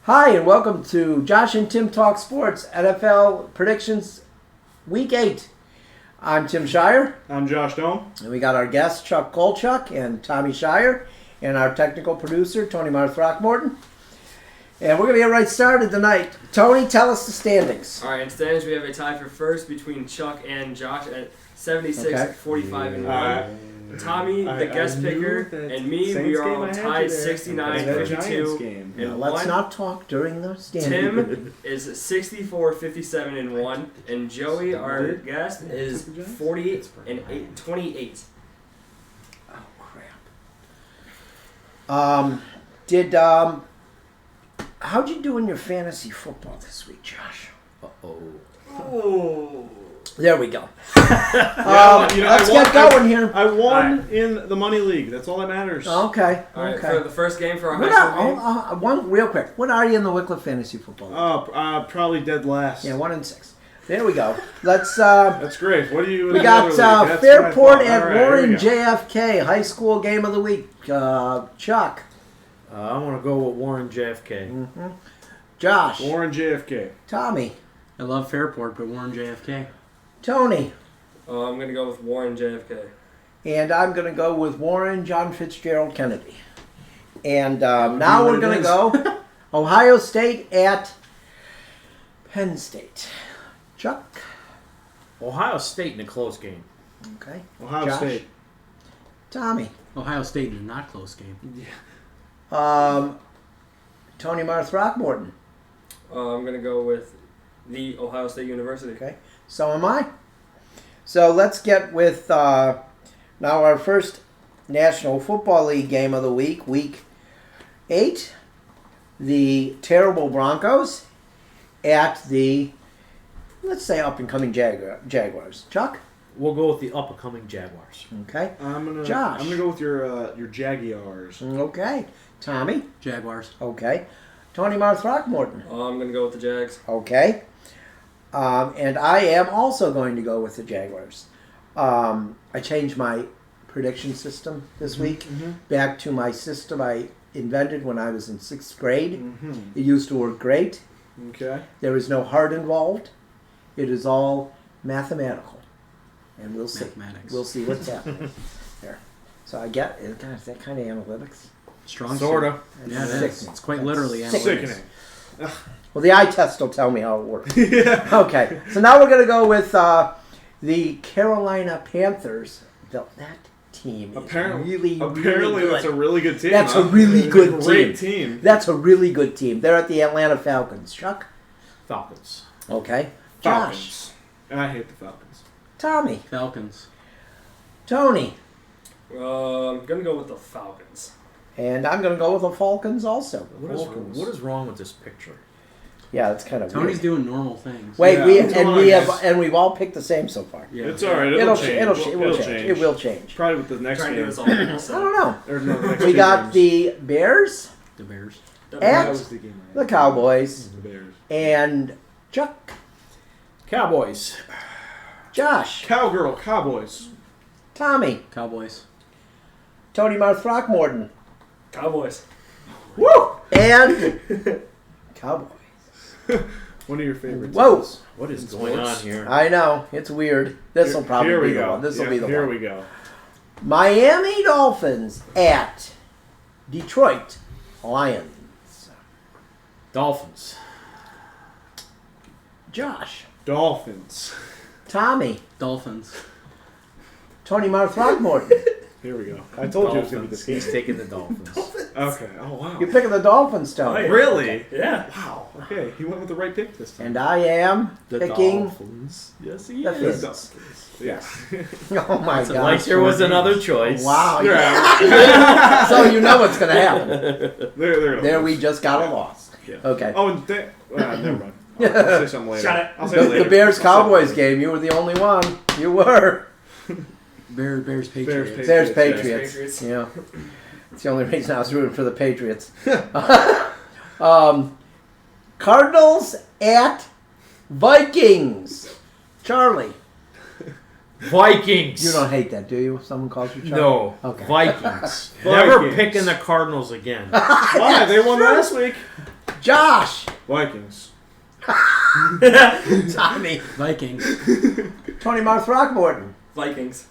Hi, and welcome to Josh and Tim Talk Sports NFL Predictions Week 8. I'm Tim Shire. I'm Josh Dome. And we got our guests, Chuck Kolchuk and Tommy Shire, and our technical producer, Tony Throckmorton. And we're going to get right started tonight. Tony, tell us the standings. All right, in standings, we have a tie for first between Chuck and Josh at 76, 45, and 1. Tommy, the guest picker, and me, we are all tied 69, 52, and Let's 1. not talk during the standings. Tim is 64, 57, and 1. And Joey, our guest, is 48 and 28. Oh, crap. How'd you do in your fantasy football this week, Josh? Oh. There we go. Let's get going here. I won in the money league. That's all that matters. Okay. All right, okay. for the first game for our high school game. One real quick. What are you in the Wycliffe Fantasy Football League? Probably dead last. Yeah, 1-6. There we go. Let's. That's great. What do you? We got Fairport at Warren JFK High School Game of the Week. Chuck. I want to go with Warren JFK. Mm-hmm. Josh. Warren JFK. Tommy. I love Fairport, but Warren JFK. Tony. I'm going to go with Warren JFK. And I'm going to go with Warren John Fitzgerald Kennedy. And now we're going to go Ohio State at Penn State. Chuck. Ohio State in a close game. Okay. Ohio Josh? State. Tommy. Ohio State in a not close game. Tony Throckmorton. I'm going to go with the Ohio State University. Okay. So am I. So let's get with now our first National Football League game of the week, Week 8. The terrible Broncos at the, let's say, up-and-coming Jaguars. Chuck? We'll go with the up-and-coming Jaguars. Okay. Josh. I'm gonna go with your Jaguars. Okay. Tommy? Jaguars. Okay. Tony Throckmorton? I'm going to go with the Jags. Okay. And I am also going to go with the Jaguars. I changed my prediction system this week back to my system I invented when I was in 6th grade. Mm-hmm. It used to work great. Okay. There is no heart involved. It is all mathematical. And we'll see. Mathematics. We'll see what's happening there. So I get it. Is that kind of analytics? Strong. Sort of. Yeah, it is. It's quite literally analytics. Sickening. Well, the eye test will tell me how it works. Yeah. Okay, so now we're going to go with the Carolina Panthers. That team is really good. That's a really good team. That's a really good Great team. That's a really good team. They're at the Atlanta Falcons. Chuck? Falcons. Okay. Falcons. Josh? And I hate the Falcons. Tommy? Falcons. Tony? I'm going to go with the Falcons. And I'm going to go with the Falcons also. What is wrong with this picture? Yeah, that's kind of Tony's weird. doing normal things. Wait, Yeah, we've all picked the same so far. Yeah. It's all right. It will change. It will change. Probably with the next Trying to do game. this all by I myself. don't know. Or no, the next We two got games. the Bears, The Bears. at That was the game. the Cowboys, The Bears. and Chuck, Cowboys. Josh, Cowgirl Cowboys. Tommy, Cowboys. Tony Throckmorton, Cowboys. woo, and Cowboys. One of your favorites. Whoa! What is going on here? I know, it's weird. This will probably Here we be the go. one. This will Yeah, be the Here one. we go. Miami Dolphins at Detroit Lions. Dolphins. Josh, Dolphins. Tommy, Dolphins. Tony Throckmorton. Here we go. I told you it was going to be this game. He's taking the Dolphins. Okay. Oh, wow. You're picking the Dolphins, Tony. Oh, yeah. Really? Yeah. Wow. Okay. He went with the right pick this time. And I am The picking Dolphins. Yes, he the is. Fins. Yeah. Oh my God. Like there was another choice. Wow. Yeah. So you know what's going to happen. There We just got a loss. Yeah. Okay. Oh, and never mind. I'll say something later. Shut it. I'll say it later. The Bears-Cowboys game, you were the only one. You were. Bears. Patriots. Bears Patriots. Patriots. Yeah. It's the only reason I was rooting for the Patriots. Cardinals at Vikings. Charlie. Vikings. You don't hate that, do you? If someone calls you Charlie? No. Okay. Vikings. Never picking the Cardinals again. Why? They won last week. Josh. Vikings. Tommy. Vikings. Tony Mark Throckmorton. Vikings.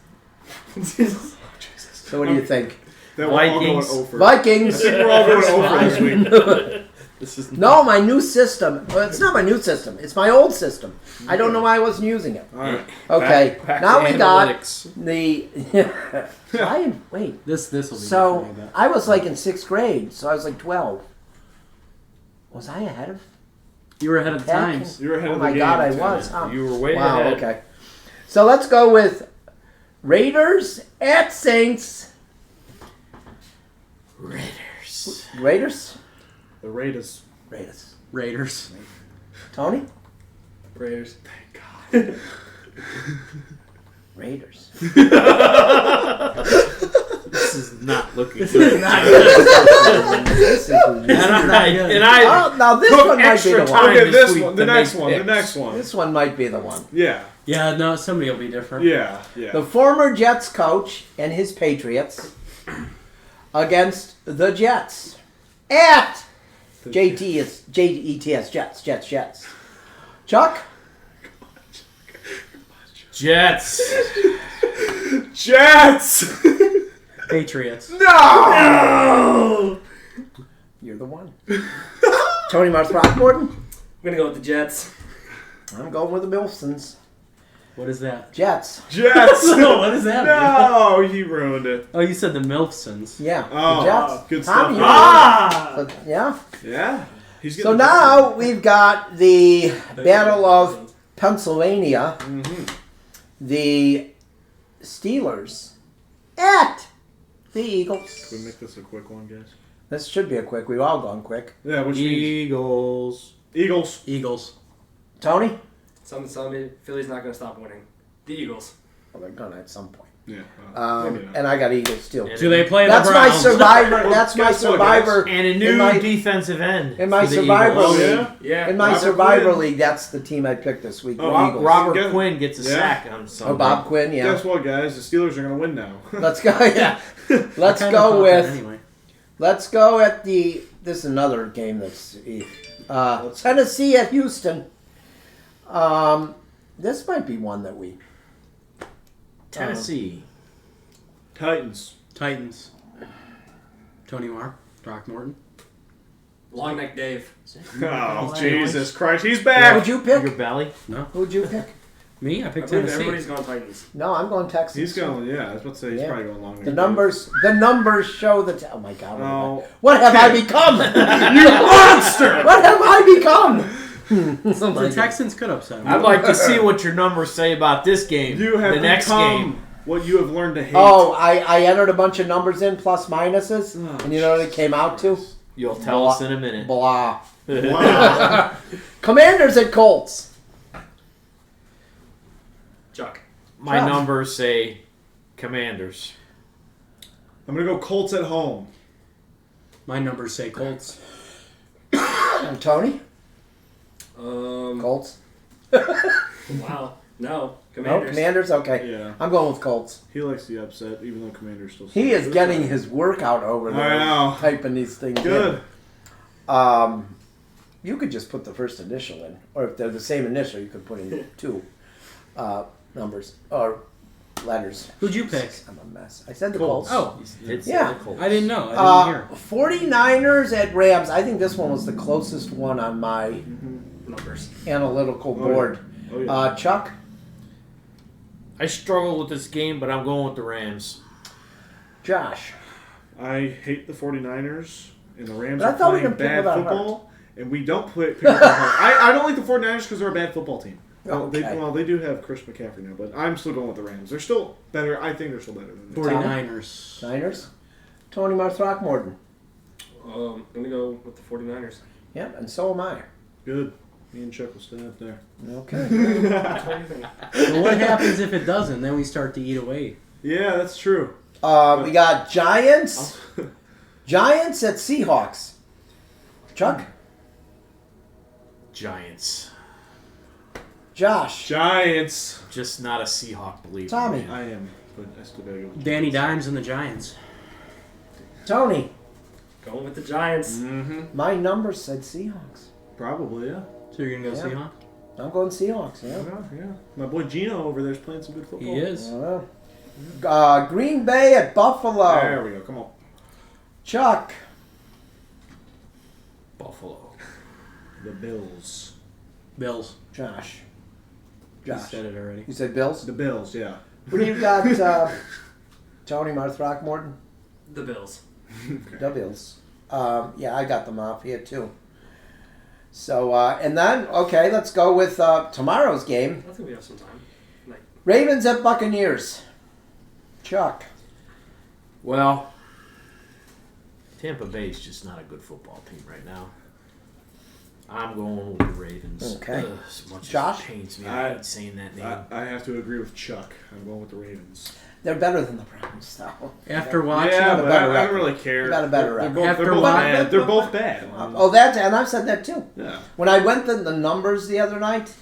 So what do you think? That we're all going Vikings. over. Vikings. I think we're all going over this week. This is No, my new system. Well, it's not my new system. It's my old system. I don't know why I wasn't using it. All right. Okay. Back Now to we got analytics. the. Wait. This will be So different, I bet. I was like in 6th grade, so I was like 12. Was I ahead of? You were ahead of the Heck. times. You're ahead Oh of the my game. God, I Tim. was. Huh? You were way Wow. ahead. Okay. So let's go with Raiders at Saints. Raiders. Raiders. The Raiders. Raiders. Raiders. Tony. Raiders. Raiders. This is not looking This good. is not good. This is and I Oh, now this took one might be extra the time one. Okay, this this week one. The to next make one. The picks. next one. This one might be the one. Yeah. Yeah, no, somebody will be different. Yeah. Yeah. The former Jets coach and his Patriots against the Jets at JETS Jets. Chuck. Jets. Jets. Patriots. No. You're the one. Tony Mark Throckmorton. I'm gonna go with the Jets. I'm going with the Bilsons. What is that? Jets. Jets. What does that mean? No, you ruined it. Oh, you said the Milfsons. Yeah. Oh, the Jets. good Tommy, stuff. you- yeah. Yeah. He's So getting now we've got the Battle of Pennsylvania. Mm-hmm. The Steelers at the Eagles. Can we make this a quick one, guys? This should be a quick. We've all gone quick. Yeah, which means Eagles. Eagles. Eagles. Tony? Something telling me Philly's not gonna stop winning. The Eagles. Well, they're gonna at some point. Yeah. Maybe not. And I got Eagles too. And Do they play That's the my Browns? survivor. That's my Guess what, survivor. And a In new my- defensive end. In my for the survivor Eagles. Oh, league. yeah? Yeah. In my Robert survivor Quinn. league, that's the team I picked this week. Oh, the Eagles. Robert Guess- Quinn gets a Yeah. sack on Sunday. Oh, Bob Quinn, yeah. Guess what, guys? The Steelers are going to win now. Let's go. Yeah. Let's I kinda go thought with. that anyway. Let's go at the. This is another game that's Tennessee at Houston. This might be one that we. Tennessee. Titans. Titans. Tony Mark. Throckmorton. Long neck Dave. Oh, Jesus Christ. He's Who'd back. you Your pick? belly. Who'd you pick? Me? I I picked believe Tennessee. everybody's going Titans. No, I'm going Texans. He's going, yeah, I was about to say, he's Yeah. probably going long. The numbers show that. Oh my God! Oh. What have I become? You monster! What have I become? The Texans could upset him. I'd like to see what your numbers say about this game. You have the next become game. what you have learned to hate. Oh, I entered a bunch of numbers in, plus minuses, Oh, and you know what it came out to? You'll tell us in a minute. Blah. Wow. Commanders at Colts. Chuck. My Chuck. numbers say Commanders. I'm going to go Colts at home. My numbers say Colts. And Tony? Colts? Wow. No. No, Commanders. Commanders? Okay. Yeah. I'm going with Colts. He likes the upset, even though Commander's still He is getting his workout over there. I know. Typing these things Good. in. You could just put the first initial in. Or if they're the same initial, you could put in two numbers. Or letters. Who'd you pick? I'm a mess. I said the Colts. Colts. Oh, It's Yeah. the Colts. I didn't know. I didn't hear. 49ers at Rams. I think this one was the closest one on my Numbers. analytical Oh, board. Oh, yeah. Chuck? I struggle with this game, but I'm going with the Rams. Josh? I hate the 49ers, and the Rams But I are thought we playing didn't pick bad about football, and we don't pick up heart. I don't like the 49ers because they're a bad football team. Okay. They do have Chris McCaffrey now, but I'm still going with the Rams. They're still better. I think they're still better than the 49ers. Niners? Tony Mark Throckmorton. I'm gonna go with the 49ers. Yep, and so am I. Good. Me and Chuck will stay up there. Okay. What do you think? So what happens if it doesn't? Then we start to eat away. Yeah, that's true. We got Giants. Giants at Seahawks. Chuck? Giants. Josh? Giants. Just not a Seahawk believer. Tommy? man. I am, but I still gotta go with Danny Giants. Dimes and the Giants. Tony? Going with the Giants. Mm-hmm. My number said Seahawks. Probably, yeah. So you're gonna go Yeah. Seahawks? I'm going Seahawks, yeah. Yeah. My boy Gino over there's playing some good football. He is. Green Bay at Buffalo. There we go. Come on. Chuck. Buffalo. The Bills. Bills. Josh. You said it already. You said Bills? The Bills, yeah. What do you got, Tony Throckmorton? The Bills. The Bills. Yeah, I got the Mafia too. So, and then, okay, let's go with tomorrow's game. I think we have some time. Ravens at Buccaneers. Chuck. Well, Tampa Bay's just not a good football team right now. I'm going with the Ravens. Okay. As much Josh? as it pains me, I hate saying that name. I have to agree with Chuck. I'm going with the Ravens. They're better than the Browns, though. After watching, Yeah, got a but better I don't record. really care. You got a better They're record. both, After they're both watching- bad. They're both bad. Oh, that, and I've said that too. Yeah. When I went to the numbers the other night,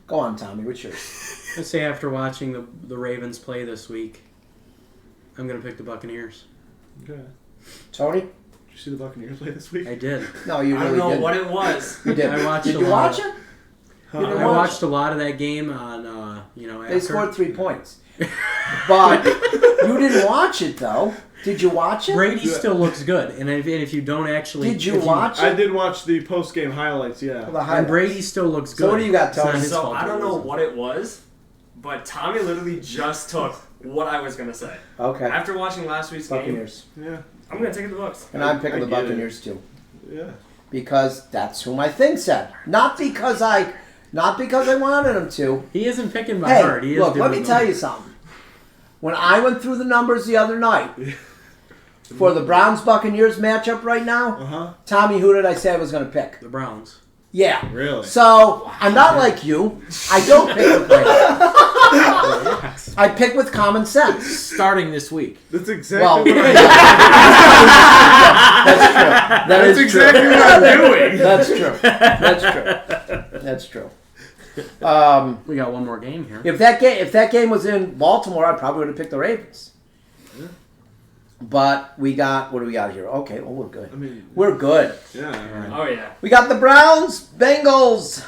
go on, Tommy, what's yours? let's say after watching the Ravens play this week, I'm gonna pick the Buccaneers. Okay. Tony? Did you see the Buccaneers play this week? I did. No, you I really don't know didn't. what it was. You did. I watched Did a you lot watch of- it? Huh. You didn't I watch watched a lot of that game on, They after. scored 3 points. But you didn't watch it, though. Did you watch it? Brady still looks good, and if you don't actually, Did you if watch I it? did watch the post-game highlights, yeah. The And highlights. Brady still looks good. So what do you got, It's not Tony? his So fault I don't it know wasn't. what it was, but Tommy literally just took what I was gonna say. Okay. After watching last week's game, Buccaneers. Yeah. I'm gonna take the Bucks. And I'm picking I the get it. Buccaneers, too. Yeah. Because that's who my thing said. Not because I wanted him to. He isn't picking by Hey, heart. He is look, let doing me tell you something. When I went through the numbers the other night for the Browns-Buccaneers matchup right now, Uh-huh. Tommy, who did I say I was going to pick? the Browns. Yeah. Really? So, I'm not like you. I don't pick with brains. I pick with common sense. Starting this week. That's Well, exactly what that's true. That's exactly what I'm doing. That's true. That's true. That's true. We got one more game here. If that game was in Baltimore, I probably would have picked the Ravens. But what do we got here? Okay, well, we're good. I mean, We're good. yeah. Oh yeah. We got the Browns, Bengals.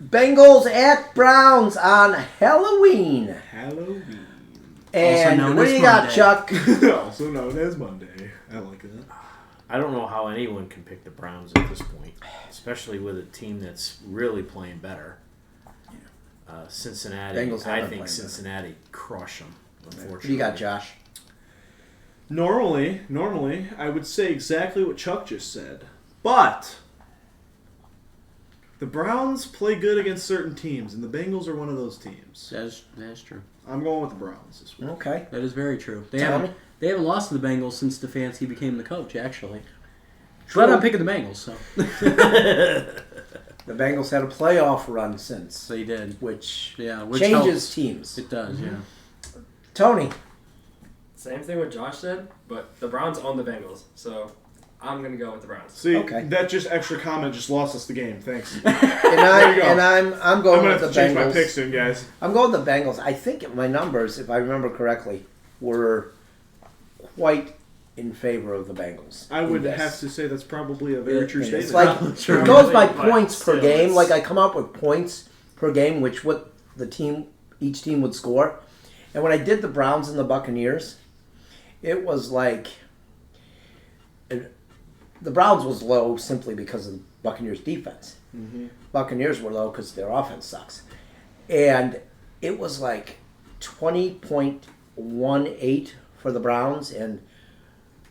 Bengals at Browns on Halloween. Halloween. And known what as do you got, Monday. Chuck? Also known as Monday. I like that. I don't know how anyone can pick the Browns at this point, especially with a team that's really playing better. Cincinnati, Bengals I haven't think played Cincinnati crush them, unfortunately. What do you got, Josh? Normally, I would say exactly what Chuck just said. But the Browns play good against certain teams, and the Bengals are one of those teams. That's true. I'm going with the Browns this week. Okay. That is very true. They Tommy? haven't lost to the Bengals since Stefanski became the coach, actually. True. But I'm picking the Bengals, so. The Bengals had a playoff run since, They did. which Yeah, which changes helps. teams. It does, yeah. Tony. Same thing with Josh said, but the Browns own the Bengals, so I'm gonna go with the Browns. See, Okay. that just extra comment just lost us the game. Thanks. And There you go. I'm going I'm gonna with the have to change my Bengals. pick soon, guys. I'm going with the Bengals. I think my numbers, if I remember correctly, were quite in favor of the Bengals. I would in this. have to say that's probably a very true statement. It's like Sure. it goes by But points per still, game. it's- Like I come up with points per game, which what each team would score. And when I did the Browns and the Buccaneers, it was like the Browns was low simply because of the Buccaneers' defense. Mm-hmm. Buccaneers were low because their offense sucks, and it was like 20.18 for the Browns and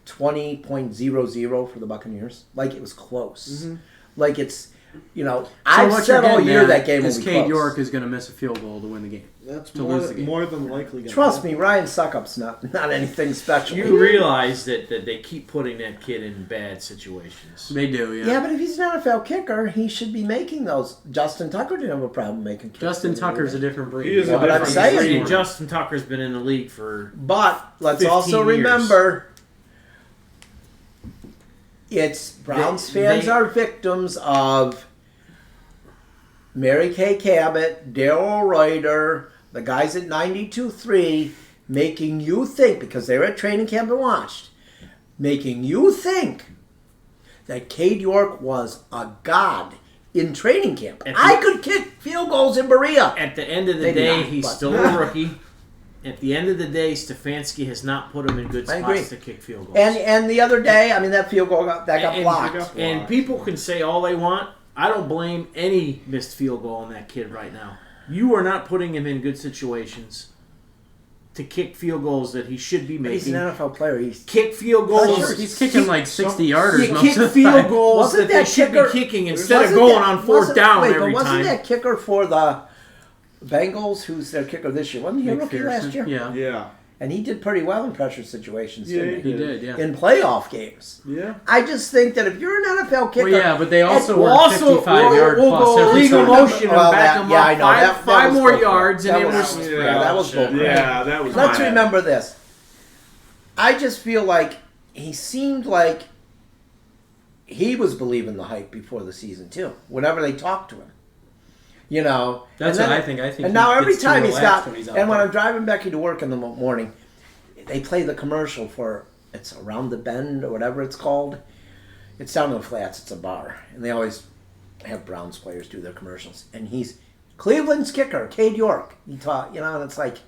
20.00 for the Buccaneers. Like it was close. Mm-hmm. Like it's, So I've what said you're all getting year at that game is will be Cade close. York is going to miss a field goal to win the game. That's To lose the game. more than likely. Gonna Trust happen. me, Ryan Suckup's not anything special. You realize that they keep putting that kid in bad situations. They do, yeah. Yeah, but if he's an NFL kicker, he should be making those. Justin Tucker didn't have a problem making kicks. Justin Tucker's a different breed. He is a Well, but I'm different saying- breed. And Justin Tucker's been in the league for But let's 15 also years. remember, it's Browns They- fans they- are victims of Mary Kay Cabot, Darryl Ryder, the guys at 92.3, making you think, because they were at training camp and watched, making you think that Cade York was a god in training camp. I could kick field goals in Berea. At the end of the Maybe day, not, he's but- still a rookie. At the end of the day, Stefanski has not put him in good I agree. spots to kick field goals. And the other day, I mean, that field goal got blocked. And people can say all they want. I don't blame any missed field goal on that kid right now. You are not putting him in good situations to kick field goals that he should be making. He's an NFL player. He's kick field goals. He's kicking like 60-yarders You most kick of the field time. goals Wasn't that they that should kicker- be kicking instead of Wasn't going that- on fourth wasn't- down wait, every but wasn't time. that kicker for the Bengals, who's their kicker this year? Wasn't he a rookie McPherson. last year? Yeah. Yeah. And he did pretty well in pressure situations, Yeah, didn't he? He did, yeah. In playoff games. Yeah. I just think that if you're an NFL kicker... Well, yeah, but they also We'll were 55-yard we'll plus go every legal time. motion and Well, back that- him yeah, up I know. That five was more bullcrap. yards, and That it was- was that was bullcrap. Yeah, that was Let's bad. remember this. I just feel like he seemed like he was believing the hype before the season, too. Whenever they talked to him. You know? That's and what then- I think. I think. And he now every gets too time he's relaxed got... when he's out And when there. I'm driving Becky to work in the morning, they play the commercial for... It's Around the Bend or whatever it's called. It's down in the Flats. It's a bar. And they always have Browns players do their commercials. And he's Cleveland's kicker, Cade York. He taught, and it's like...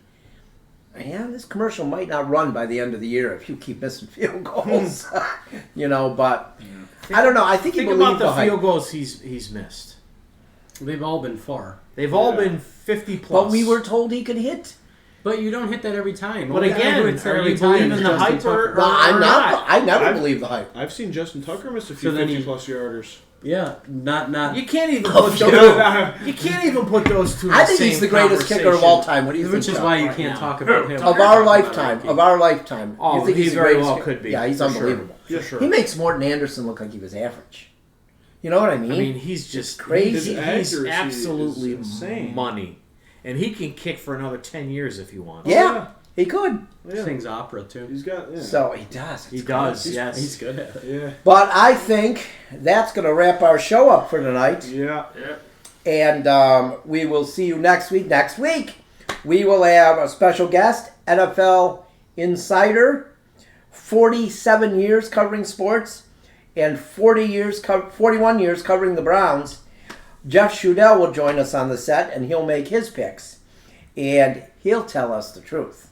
Yeah, this commercial might not run by the end of the year if you keep missing field goals. But I don't know. I think he Think believed about the hype. field goals he's missed. They've all been far. They've all been 50 plus. But we were told he could hit. But you don't hit that every time. But Only guy again, who hits that are every you time believing is the Justin hype or- Tucker. No, I'm not. not. I never I've- believed the hype. I've seen Justin Tucker miss a few So then 50-plus yarders. Yeah, not. You can't even Oh, put sure. those, you can't even put those two. In I the think same he's the greatest kicker of all time. What do you Which think? is Chuck? why you right can't now. talk about him. Of our lifetime. Of our lifetime. Oh, you think he he's the very greatest well kicker? could be. Yeah, he's For sure. unbelievable. Yeah, sure. He makes Morton Anderson look like he was average. You know what I mean? I mean, he's just crazy. His He's accuracy absolutely is insane. money, and he can kick for another 10 years if he wants. yeah, he could. Yeah. Sings opera too. He's got, yeah. So he does. He It's does. crazy. Yes, He's good at it. Yeah. But I think that's going to wrap our show up for tonight. Yeah. And we will see you next week. Next week, we will have a special guest, NFL insider, 47 years covering sports, and 41 years covering the Browns. Jeff Shudell will join us on the set, and he'll make his picks. And he'll tell us the truth.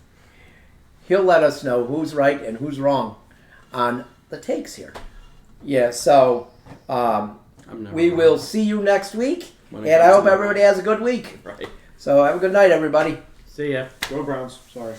He'll let us know who's right and who's wrong on the takes here. Yeah, so I'm never we wrong. will see you next week. When And it I comes hope to everybody has a good week. Right. So have a good night, everybody. See ya. Go Browns. Sorry.